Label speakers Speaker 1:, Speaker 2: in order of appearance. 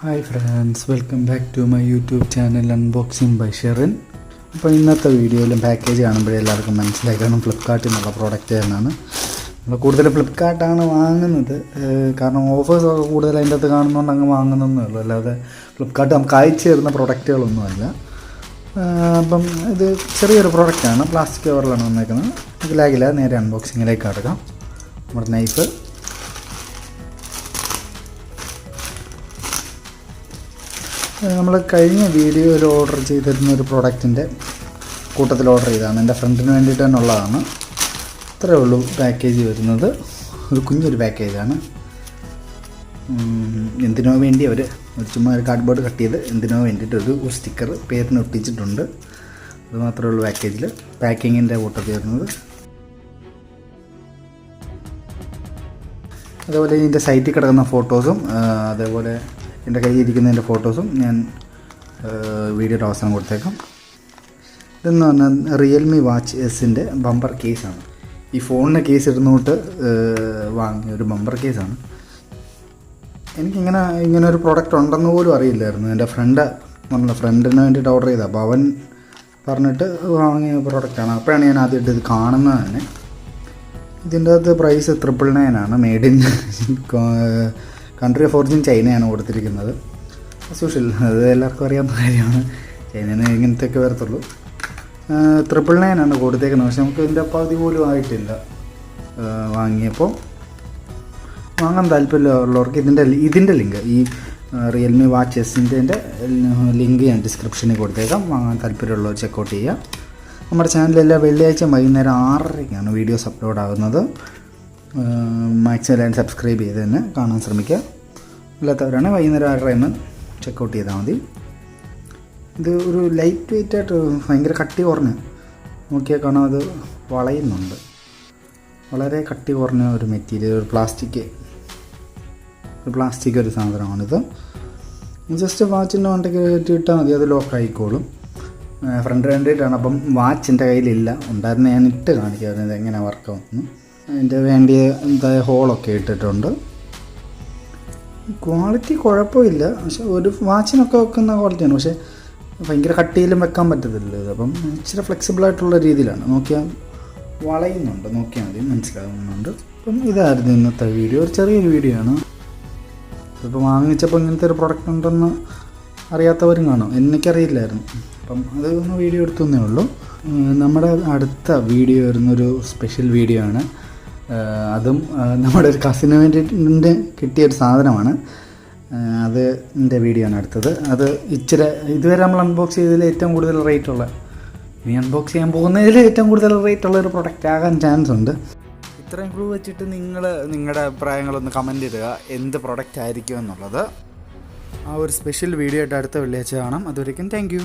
Speaker 1: Hi friends, welcome back to my YouTube channel unboxing by Sherin. അപ്പോൾ ഇന്നത്തെ വീഡിയോയിലും package കാണുമ്പോഴേ എല്ലാവർക്കും മനസ്സിലായി കാണും ഫ്ലിപ്കാർട്ടിൽ നിന്നുള്ള പ്രോഡക്റ്റ് തന്നെയാണ്. നമ്മൾ കൂടുതൽ ഫ്ലിപ്കാർട്ടാണ് വാങ്ങുന്നത്, കാരണം ഓഫേഴ്സൊക്കെ കൂടുതൽ അതിൻ്റെ അകത്ത് കാണുന്നതുകൊണ്ട് അങ്ങ് വാങ്ങുന്നതേ ഉള്ളൂ. അല്ലാതെ ഫ്ലിപ്കാർട്ട് നമുക്ക് അയച്ചു തരുന്ന പ്രൊഡക്റ്റുകളൊന്നുമല്ല. അപ്പം ഇത് ചെറിയൊരു പ്രോഡക്റ്റാണ്, പ്ലാസ്റ്റിക് കവറിലാണ് വന്നേക്കുന്നത്. ഇതിലാകില്ല, നേരെ അൺബോക്സിങ്ങിലേക്ക് കടക്കാം. നമ്മുടെ നൈഫ്, നമ്മൾ കഴിഞ്ഞ വീഡിയോയിൽ ഓർഡർ ചെയ്തിരുന്ന ഒരു പ്രോഡക്റ്റിൻ്റെ കൂട്ടത്തിൽ ഓർഡർ ചെയ്തതാണ്. എൻ്റെ ഫ്രണ്ടിന് വേണ്ടിയിട്ട് തന്നെ ഉള്ളതാണ്. ഇത്രയേ ഉള്ളൂ പാക്കേജ് വരുന്നത്. ഒരു കുഞ്ഞൊരു പാക്കേജാണ്. എന്തിനോ വേണ്ടി അവർ ചുമ്മാ ഒരു കാർഡ്ബോർഡ് കട്ട് ചെയ്ത് എന്തിനോ വേണ്ടിയിട്ട് ഒരു സ്റ്റിക്കർ പേരിന് ഒട്ടിച്ചിട്ടുണ്ട്. അത് മാത്രമേ ഉള്ളൂ പാക്കേജിൽ, പാക്കിങ്ങിൻ്റെ കൂട്ടത്തിൽ വരുന്നത്. അതേപോലെ ഇതിൻ്റെ സൈറ്റിൽ കിടക്കുന്ന ഫോട്ടോസും, അതേപോലെ എൻ്റെ കയ്യിൽ ഇരിക്കുന്നതിൻ്റെ ഫോട്ടോസും ഞാൻ വീഡിയോയുടെ അവസാനം കൊടുത്തേക്കാം. ഇതെന്ന് പറഞ്ഞാൽ റിയൽമി വാച്ച് എസിൻ്റെ ബമ്പർ കേസാണ്. ഈ ഫോണിന് കേസ് ഇടുന്നോട്ട് വാങ്ങിയ ഒരു ബമ്പർ കേസാണ്. ഇങ്ങനെ ഒരു പ്രോഡക്റ്റ് ഉണ്ടെന്ന് പോലും അറിയില്ലായിരുന്നു. എൻ്റെ ഫ്രണ്ടിന് വേണ്ടിയിട്ട് ഓർഡർ ചെയ്തത്. അപ്പോൾ അവൻ പറഞ്ഞിട്ട് വാങ്ങിയ പ്രോഡക്റ്റാണ്. അപ്പോഴാണ് ഞാൻ ആദ്യമായിട്ട് ഇത് കാണുന്നത് തന്നെ. ഇതിൻ്റെ അകത്ത് price 999 made in country of origin ചൈനയാണ് കൊടുത്തിരിക്കുന്നത്. സോഷ്യൽ അത് എല്ലാവർക്കും അറിയാവുന്ന കാര്യമാണ്. ചൈനയിൽ ഇങ്ങനത്തെയൊക്കെ വരത്തുള്ളൂ. 999 കൊടുത്തേക്കുന്നത്. പക്ഷെ നമുക്ക് ഇതിൻ്റെ പകുതി പോലും ആയിട്ടില്ല. വാങ്ങിയപ്പോൾ വാങ്ങാൻ താല്പര്യമുള്ളവർക്ക് ഇതിൻ്റെ ലിങ്ക്, ഈ റിയൽമി വാച്ച് എസിൻ്റെ ലിങ്ക് ഞാൻ ഡിസ്ക്രിപ്ഷനിൽ കൊടുത്തേക്കാം. വാങ്ങാൻ താല്പര്യമുള്ളവർ ചെക്കൗട്ട് ചെയ്യുക. നമ്മുടെ ചാനലിലെല്ലാം വെള്ളിയാഴ്ച വൈകുന്നേരം 6:30 വീഡിയോസ് അപ്ലോഡ് ആകുന്നത്. മാക്സിമം എല്ലാവരും സബ്സ്ക്രൈബ് ചെയ്ത് തന്നെ കാണാൻ ശ്രമിക്കുക. അല്ലാത്തവരാണ് വൈകുന്നേരം 6:30 ചെക്കൗട്ട് ചെയ്താൽ മതി. ഇത് ഒരു ലൈറ്റ് വെയിറ്റ് ആയിട്ട് ഭയങ്കര കട്ടി കുറഞ്ഞ് നോക്കിയാൽ കാണാം, അത് വളയുന്നുണ്ട്. വളരെ കട്ടി കുറഞ്ഞ ഒരു മെറ്റീരിയൽ, ഒരു പ്ലാസ്റ്റിക് ഒരു സാധനമാണിത്. ജസ്റ്റ് വാച്ചിൻ്റെ വണ്ടിക്ക് കയറ്റിയിട്ടാൽ മതി, അത് ലോക്ക് ആയിക്കോളും. ഫ്രണ്ട് വേണ്ടിയിട്ടാണ്. അപ്പം വാച്ചിൻ്റെ കയ്യിലില്ല, ഉണ്ടായിരുന്ന ഞാൻ ഇട്ട് കാണിക്കാമായിരുന്നു ഇത് എങ്ങനെ വർക്കാവുന്നു. അതിൻ്റെ വേണ്ടിയ എന്തായ ഹോളൊക്കെ ഇട്ടിട്ടുണ്ട്. ക്വാളിറ്റി കുഴപ്പമില്ല, പക്ഷെ ഒരു വാച്ചിനൊക്കെ വെക്കുന്ന ക്വാളിറ്റിയാണ്. പക്ഷേ ഭയങ്കര കട്ടിയിലും വെക്കാൻ പറ്റത്തില്ല ഇത്. അപ്പം ഇച്ചിരി ഫ്ലെക്സിബിളായിട്ടുള്ള രീതിയിലാണ്. നോക്കിയാൽ വളയുന്നുണ്ട്, നോക്കിയാൽ മതി, മനസ്സിലാകുന്നുണ്ട്. അപ്പം ഇതായിരുന്നു ഇന്നത്തെ വീഡിയോ. ഒരു ചെറിയൊരു വീഡിയോ ആണ്. ഇപ്പോൾ വാങ്ങിച്ചപ്പോൾ ഇങ്ങനത്തെ ഒരു പ്രൊഡക്റ്റ് ഉണ്ടെന്ന് അറിയാത്തവരും കാണും. എനിക്കറിയില്ലായിരുന്നു. അപ്പം അത് ഒന്ന് വീഡിയോ എടുത്തേ ഉള്ളൂ. നമ്മുടെ അടുത്ത വീഡിയോ വരുന്നൊരു സ്പെഷ്യൽ വീഡിയോ ആണ്. അതും നമ്മുടെ ഒരു കസിന് വേണ്ടിയിട്ട് കിട്ടിയൊരു സാധനമാണ്. അതിൻ്റെ വീഡിയോ ആണ് അടുത്തത്. അത് ഇച്ചിരി ഇതുവരെ നമ്മൾ അൺബോക്സ് ചെയ്തതിൽ ഏറ്റവും കൂടുതൽ റേറ്റുള്ള, ഇനി അൺബോക്സ് ചെയ്യാൻ പോകുന്നതിൽ ഏറ്റവും കൂടുതൽ റേറ്റുള്ള ഒരു പ്രൊഡക്റ്റ് ആകാൻ ചാൻസ് ഉണ്ട്. ഇത്രയും ക്ലൂ വെച്ചിട്ട് നിങ്ങളുടെ അഭിപ്രായങ്ങളൊന്ന് കമൻറ്റ് ഇടുക, എന്ത് പ്രൊഡക്റ്റ് ആയിരിക്കും എന്നുള്ളത്. ആ ഒരു സ്പെഷ്യൽ വീഡിയോ ആയിട്ട് അടുത്ത വെള്ളിയാഴ്ച കാണാം. അതുവരേക്കും താങ്ക് യു.